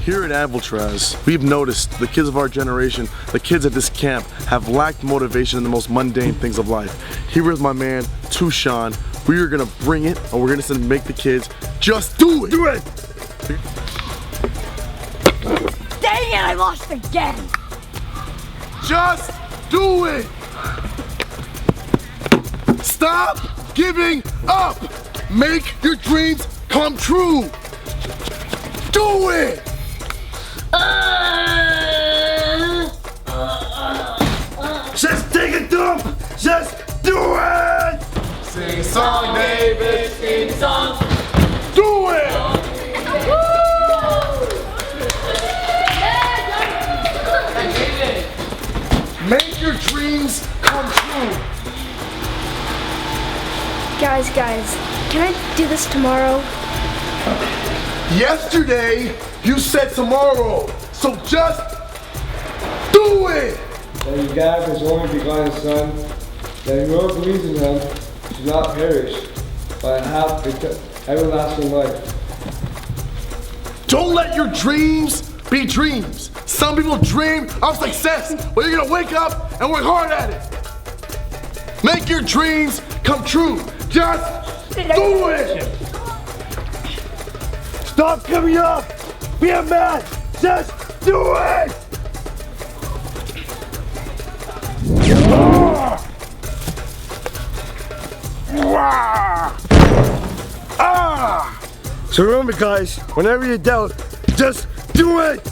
Here at Anvil, we've noticed the kids of our generation, the kids at this camp, have lacked motivation in the most mundane things of life. Here is my man, Tushan. We are gonna bring it, and we're gonna make the kids just do it. Do it! Dang it, I lost again. Just do it! Stop giving up! Make your dreams come true! Do it! Just take a dump! Just do it! Sing a song, David! Sing a song! Do it! Make your dreams come true! Guys, can I do this tomorrow? Yesterday, you said tomorrow, so just do it! That he gave his only begotten Son, that whoever believes in him should not perish, but have everlasting life. Don't let your dreams be dreams. Some people dream of success, but you're gonna wake up and work hard at it. Make your dreams come true. Just do it! Stop giving up! Be a man! Just do it! So remember guys, whenever you doubt, just do it!